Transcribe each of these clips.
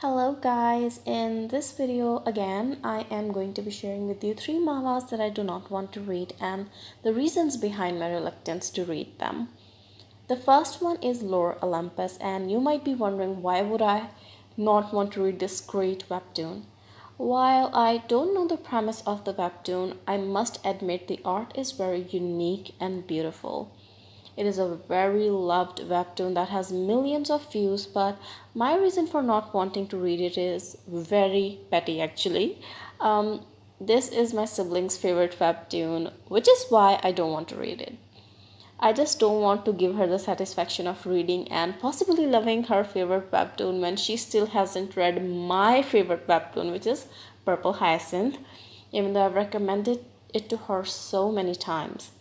Hello guys, in this video again I am going to be sharing with you 3 manhwas that I do not want to read and the reasons behind my reluctance to read them. The first one is Lore Olympus, and you might be wondering why would I not want to read this great webtoon. While I don't know the premise of the webtoon, I must admit the art is very unique and beautiful. It is a very loved webtoon that has millions of views, but my reason for not wanting to read it is very petty actually. This is my sibling's favorite webtoon, which is why I don't want to read it. I just don't want to give her the satisfaction of reading and possibly loving her favorite webtoon when she still hasn't read my favorite webtoon, which is Purple Hyacinth, even though I've recommended it to her so many times.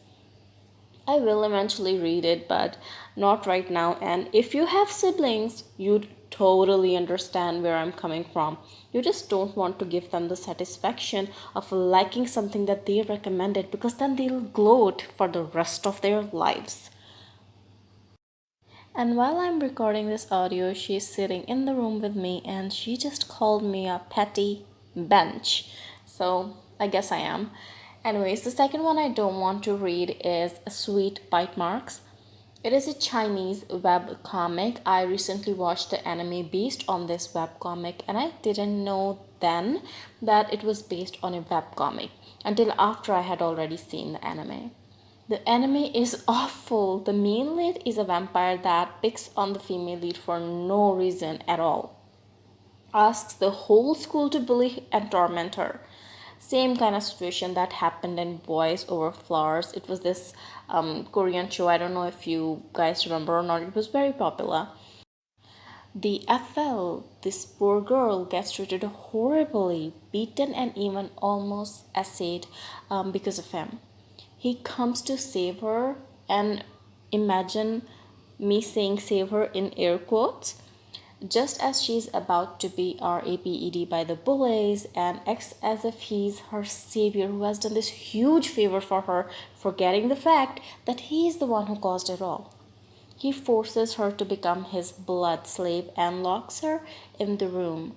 I will eventually read it, but not right now. And if you have siblings, you'd totally understand where I'm coming from. You just don't want to give them the satisfaction of liking something that they recommended because then they'll gloat for the rest of their lives. And while I'm recording this audio, she's sitting in the room with me and she just called me a petty bench. So I guess I am. Anyways, the second one I don't want to read is Sweet Bite Marks. It is a Chinese web comic. I recently watched the anime based on this web comic and I didn't know then that it was based on a web comic until after I had already seen the anime. The anime is awful. The main lead is a vampire that picks on the female lead for no reason at all. Asks the whole school to bully and torment her. Same kind of situation that happened in Boys Over Flowers. It was this Korean show. I don't know if you guys remember or not. It was very popular. The FL, this poor girl, gets treated horribly, beaten, and even almost essayed because of him. He comes to save her, and imagine me saying save her in air quotes, just as she's about to be raped by the bullies and acts as if he's her savior who has done this huge favor for her, forgetting the fact that he's the one who caused it all. He forces her to become his blood slave and locks her in the room.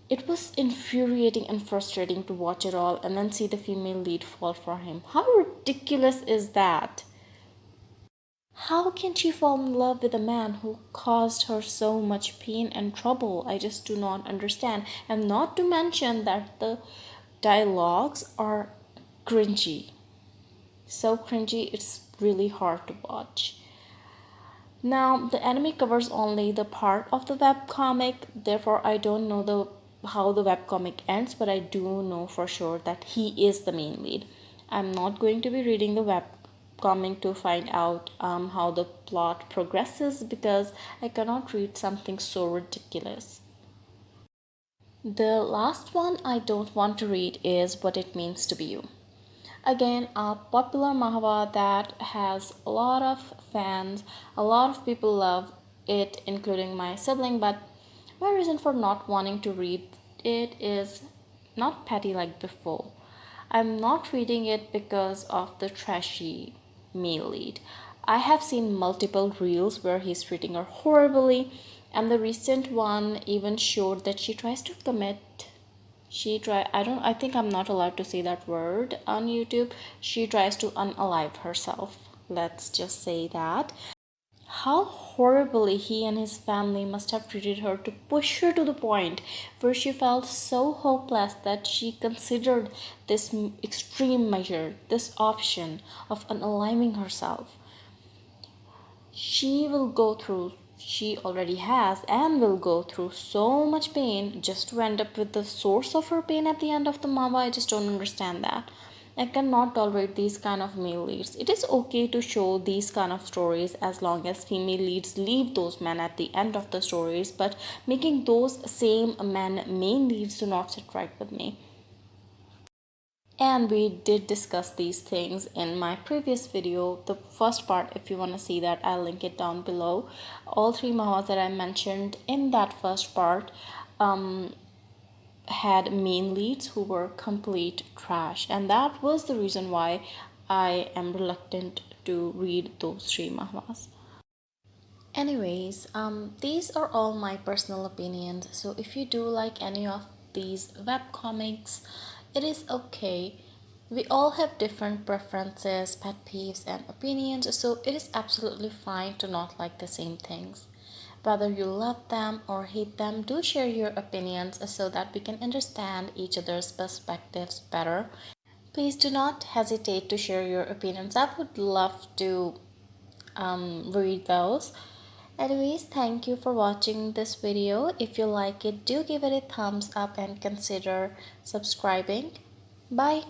It was infuriating and frustrating to watch it all and then see the female lead fall for him. How ridiculous is that? How can she fall in love with a man who caused her so much pain and trouble? I just do not understand. And not to mention that the dialogues are cringy. So cringy, it's really hard to watch. Now, the anime covers only the part of the webcomic, therefore, I don't know how the webcomic ends, but I do know for sure that he is the main lead. I'm not going to be reading the webcomic to find out how the plot progresses because I cannot read something so ridiculous. The last one I don't want to read is What It Means to Be You. Again, a popular manhwa that has a lot of fans, a lot of people love it, including my sibling, but my reason for not wanting to read it is not petty like before. I'm not reading it because of the trashy male lead. I have seen multiple reels where he's treating her horribly, and the recent one even showed that she tries to commit I think I'm not allowed to say that word on YouTube. She tries to unalive herself. Let's just say that. How horribly he and his family must have treated her to push her to the point where she felt so hopeless that she considered this extreme measure, this option of unaliving herself. She already has and will go through so much pain just to end up with the source of her pain at the end of the manhwa. I just don't understand that. I cannot tolerate these kind of male leads. It is okay to show these kind of stories as long as female leads leave those men at the end of the stories, but making those same men main leads do not sit right with me. And we did discuss these things in my previous video. The first part, if you want to see that, I'll link it down below. All 3 manhwas that I mentioned in that first part had main leads who were complete trash, and that was the reason why I am reluctant to read those 3 manhwas. Anyways, these are all my personal opinions. So if you do like any of these web comics, it is okay. We all have different preferences, pet peeves, and opinions, so it is absolutely fine to not like the same things. Whether you love them or hate them, do share your opinions so that we can understand each other's perspectives better. Please do not hesitate to share your opinions. I would love to read those. Anyways, thank you for watching this video. If you like it, do give it a thumbs up and consider subscribing. Bye.